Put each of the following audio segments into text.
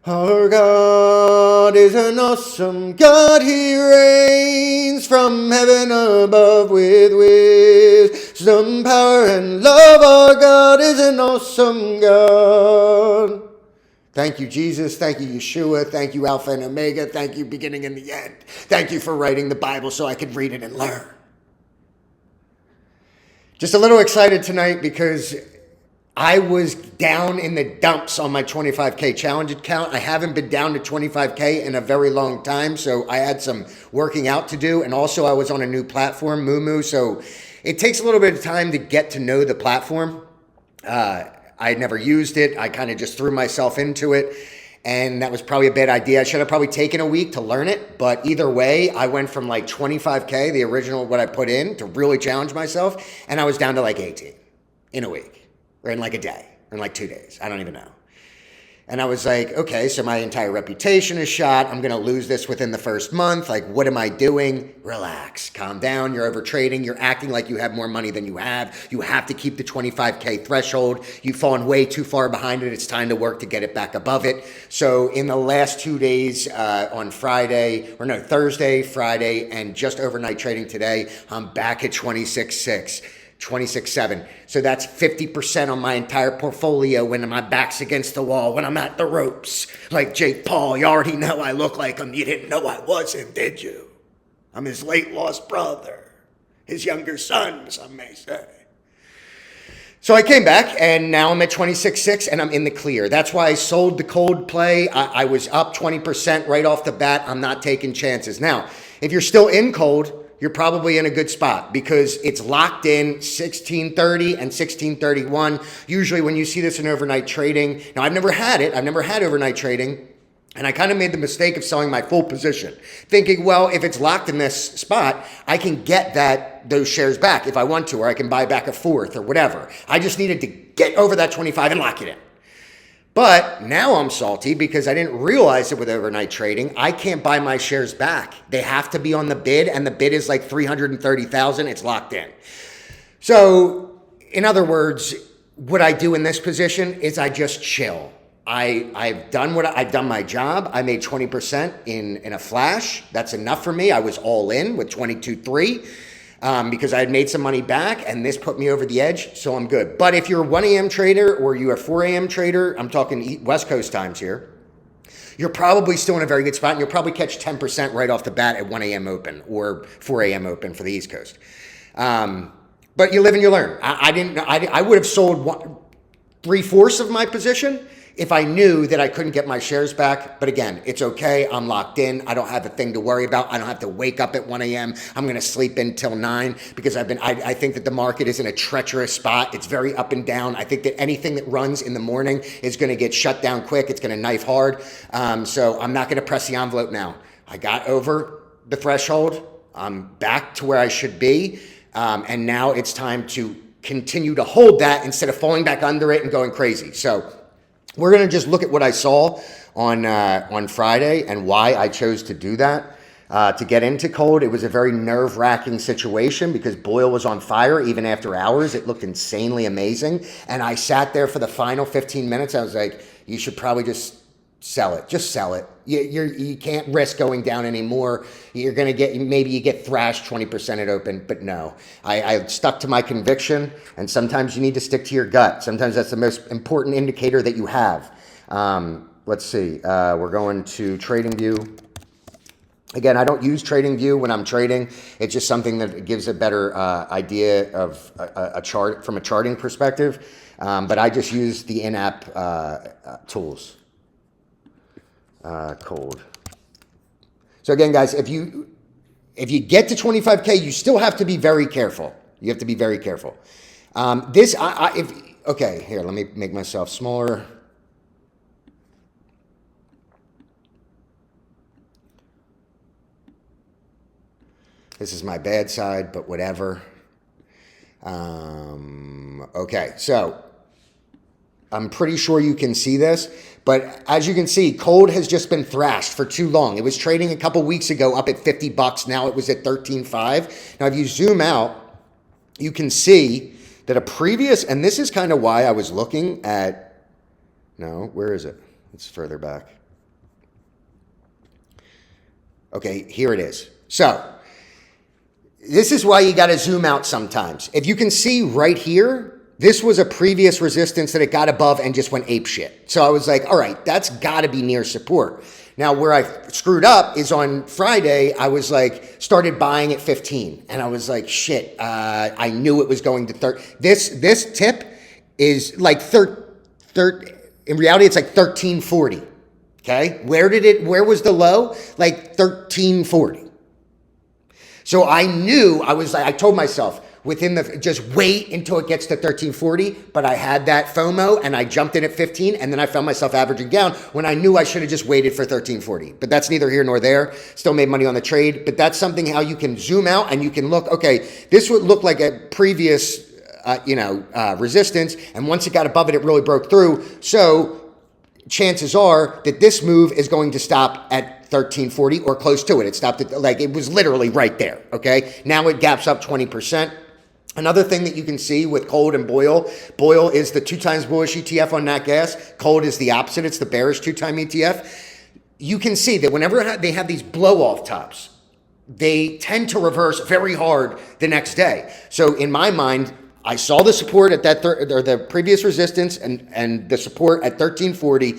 Our God is an awesome God. He reigns from heaven above with wisdom, power, and love. Our God is an awesome God. Thank you, Jesus. Thank you, Yeshua. Thank you, Alpha and Omega. Thank you, beginning and the end. Thank you for writing the Bible so I could read it and learn. Just a little excited tonight because I was down in the dumps on my 25K challenge account. I haven't been down to 25K in a very long time, so I had some working out to do. And also I was on a new platform, Moo, so it takes a little bit of time to get to know the platform. I had never used it. I kind of just threw myself into it, and that was probably a bad idea. I should have probably taken a week to learn it, but either way, I went from like 25K, the original what I put in, to really challenge myself, and I was down to like 18 in a week. Or in like a day, or in like 2 days. I don't even know. And I was like, okay, so my entire reputation is shot. I'm going to lose this within the first month. Like, what am I doing? Relax, calm down. You're over trading. You're acting like you have more money than you have. You have to keep the 25K threshold. You've fallen way too far behind it. It's time to work to get it back above it. So in the last 2 days on Thursday, Friday, and just overnight trading today, I'm back at 26.6. 26.7. So that's 50% on my entire portfolio when my back's against the wall, when I'm at the ropes. Like Jake Paul, you already know I look like him. You didn't know I wasn't, did you? I'm his late lost brother, his younger son, some may say. So I came back, and now I'm at 26.6, and I'm in the clear. That's why I sold the KOLD play. I was up 20% right off the bat. I'm not taking chances. Now, if you're still in KOLD, you're probably in a good spot because it's locked in 1630 and 1631. Usually when you see this in overnight trading, now I've never had it. I've never had overnight trading. And I kind of made the mistake of selling my full position, thinking, well, if it's locked in this spot, I can get those shares back if I want to, or I can buy back a fourth or whatever. I just needed to get over that 25 and lock it in. But now I'm salty because I didn't realize it with overnight trading. I can't buy my shares back. They have to be on the bid, and the bid is like 330,000. It's locked in. So, in other words, what I do in this position is I just chill. I've done my job. I made 20% in a flash. That's enough for me. I was all in with 22.3. Because I had made some money back, and this put me over the edge, so I'm good. But if you're a 1 a.m. trader or you're a 4 a.m. trader, I'm talking West Coast times here, you're probably still in a very good spot, and you'll probably catch 10% right off the bat at 1 a.m. open or 4 a.m. open for the East Coast. But you live and you learn. I would have sold 3/4 of my position if I knew that I couldn't get my shares back. But again, it's okay. I'm locked in. I don't have a thing to worry about. I don't have to wake up at 1 a.m. I'm going to sleep until 9 because I think that the market is in a treacherous spot. It's very up and down. I think that anything that runs in the morning is going to get shut down quick. It's going to knife hard. So I'm not going to press the envelope now. I got over the threshold. I'm back to where I should be. And now it's time to continue to hold that instead of falling back under it and going crazy. So we're going to just look at what I saw on Friday and why I chose to do that. To get into KOLD, it was a very nerve-wracking situation because Boyle was on fire even after hours. It looked insanely amazing. And I sat there for the final 15 minutes. I was like, you should probably just sell it. Just sell it. You can't risk going down anymore. You're going to maybe you get thrashed 20% at open, but no. I stuck to my conviction, and sometimes you need to stick to your gut. Sometimes that's the most important indicator that you have. Let's see. We're going to TradingView. Again, I don't use TradingView when I'm trading. It's just something that gives a better idea of a chart from a charting perspective. But I just use the in-app tools. KOLD. So again, guys, if you get to 25K, you still have to be very careful. You have to be very careful. Okay, here, let me make myself smaller. This is my bad side, but whatever. Okay, so I'm pretty sure you can see this, but as you can see, KOLD has just been thrashed for too long. It was trading a couple weeks ago up at $50. Now it was at $13.5. Now, if you zoom out, you can see that a previous, and this is kind of why I was looking at, no, where is it? It's further back. Okay, here it is. So this is why you got to zoom out sometimes. If you can see right here, this was a previous resistance that it got above and just went ape shit. So I was like, all right, that's got to be near support. Now, where I screwed up is on Friday, I was like, started buying at 15. And I was like, shit, I knew it was going to 30. This tip is like in reality, it's like 1340. Okay. Where was the low? Like 1340. So I knew, I told myself, just wait until it gets to 1340, but I had that FOMO and I jumped in at 15 and then I found myself averaging down when I knew I should have just waited for 1340. But that's neither here nor there. Still made money on the trade, but that's something how you can zoom out and you can look, okay, this would look like a previous, resistance. And once it got above it, it really broke through. So chances are that this move is going to stop at 1340 or close to it. It stopped at, like, it was literally right there. Okay. Now it gaps up 20%. Another thing that you can see with KOLD and Boyle is the 2 times bullish ETF on NatGas. KOLD is the opposite. It's the bearish 2-time ETF. You can see that whenever they have these blow off tops, they tend to reverse very hard the next day. So in my mind, I saw the support at that or the previous resistance and the support at 1340.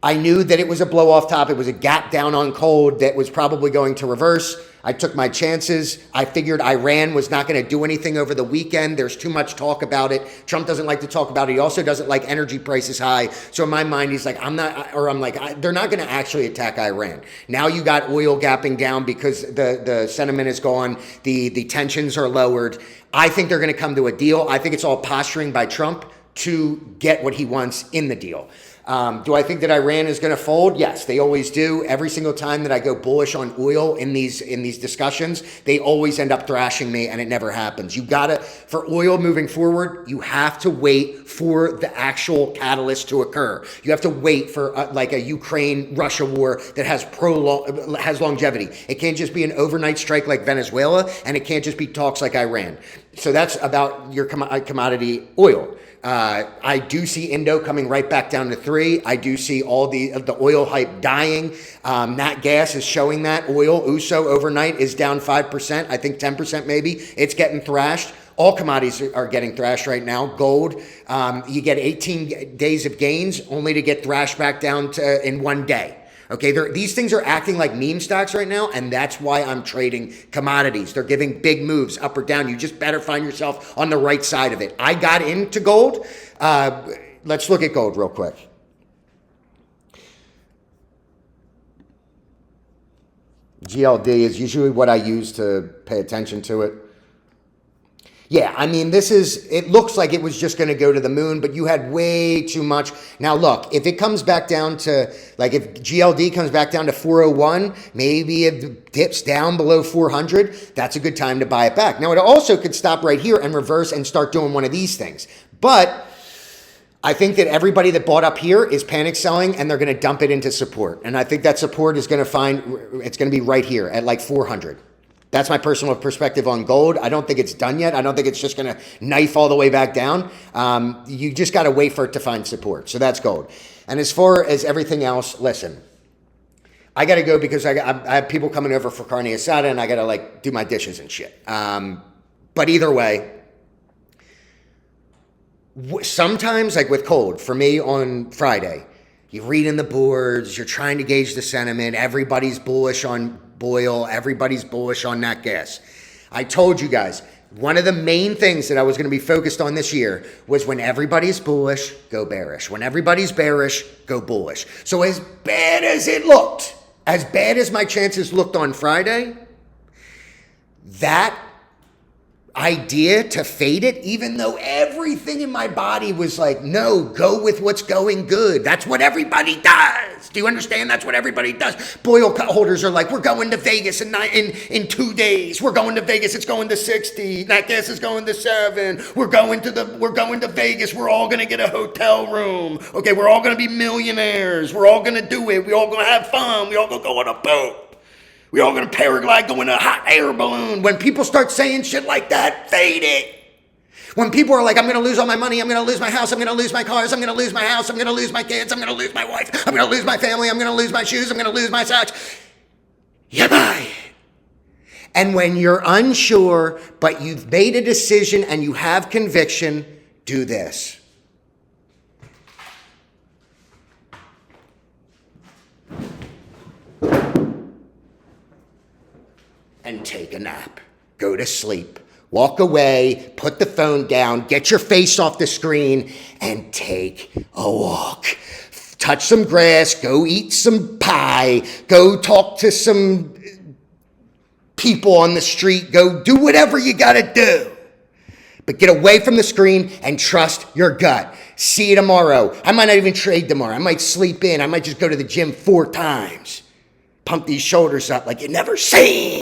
I knew that it was a blow off top. It was a gap down on KOLD that was probably going to reverse. I took my chances. I figured Iran was not going to do anything over the weekend. There's too much talk about it. Trump doesn't like to talk about it. He also doesn't like energy prices high. So in my mind, he's like, they're not going to actually attack Iran. Now you got oil gapping down because the sentiment is gone. The tensions are lowered. I think they're going to come to a deal. I think it's all posturing by Trump to get what he wants in the deal. Do I think that Iran is going to fold? Yes, they always do. Every single time that I go bullish on oil in these discussions, they always end up thrashing me, and it never happens. For oil moving forward, you have to wait for the actual catalyst to occur. You have to wait for like a Ukraine-Russia war that has longevity. It can't just be an overnight strike like Venezuela, and it can't just be talks like Iran. So that's about your commodity oil. I do see Indo coming right back down to 3. I do see all the oil hype dying. NatGas is showing that. Oil, USO overnight is down 5%. I think 10% maybe. It's getting thrashed. All commodities are getting thrashed right now. Gold, you get 18 days of gains only to get thrashed back down to in 1 day. Okay, these things are acting like meme stocks right now, and that's why I'm trading commodities. They're giving big moves up or down. You just better find yourself on the right side of it. I got into gold. Let's look at gold real quick. GLD is usually what I use to pay attention to it. Yeah, I mean, it looks like it was just going to go to the moon, but you had way too much. Now, look, if it comes back down to, like if GLD comes back down to 401, maybe it dips down below 400, that's a good time to buy it back. Now, it also could stop right here and reverse and start doing one of these things. But I think that everybody that bought up here is panic selling, and they're going to dump it into support. And I think that support is going to it's going to be right here at like 400. That's my personal perspective on gold. I don't think it's done yet. I don't think it's just going to knife all the way back down. You just got to wait for it to find support. So that's gold. And as far as everything else, listen, I got to go because I have people coming over for carne asada, and I got to like do my dishes and shit. But either way, sometimes like with KOLD, for me on Friday, you're reading the boards, you're trying to gauge the sentiment. Everybody's bullish on Boyle, everybody's bullish on NatGas. I told you guys, one of the main things that I was going to be focused on this year was when everybody's bullish, go bearish. When everybody's bearish, go bullish. So as bad as it looked, as bad as my chances looked on Friday, that idea to fade it, even though everything in my body was like, no, go with what's going good. That's what everybody does. Do you understand? That's what everybody does. Boyle holders are like, we're going to Vegas in 2 days. We're going to Vegas. It's going to 60. NatGas is going to 7. We're going to Vegas. We're all going to get a hotel room. Okay, we're all going to be millionaires. We're all going to do it. We're all going to have fun. We all going to go on a boat. We all going to paraglide, go in a hot air balloon. When people start saying shit like that, fade it. When people are like, I'm going to lose all my money, I'm going to lose my house, I'm going to lose my cars, I'm going to lose my house, I'm going to lose my kids, I'm going to lose my wife, I'm going to lose my family, I'm going to lose my shoes, I'm going to lose my socks. you buy it. And when you're unsure, but you've made a decision and you have conviction, do this. And take a nap. Go to sleep. Walk away, put the phone down, get your face off the screen, and take a walk. Touch some grass, go eat some pie, go talk to some people on the street, go do whatever you gotta do. But get away from the screen and trust your gut. See you tomorrow. I might not even trade tomorrow. I might sleep in. I might just go to the gym 4 times. Pump these shoulders up like you never seen.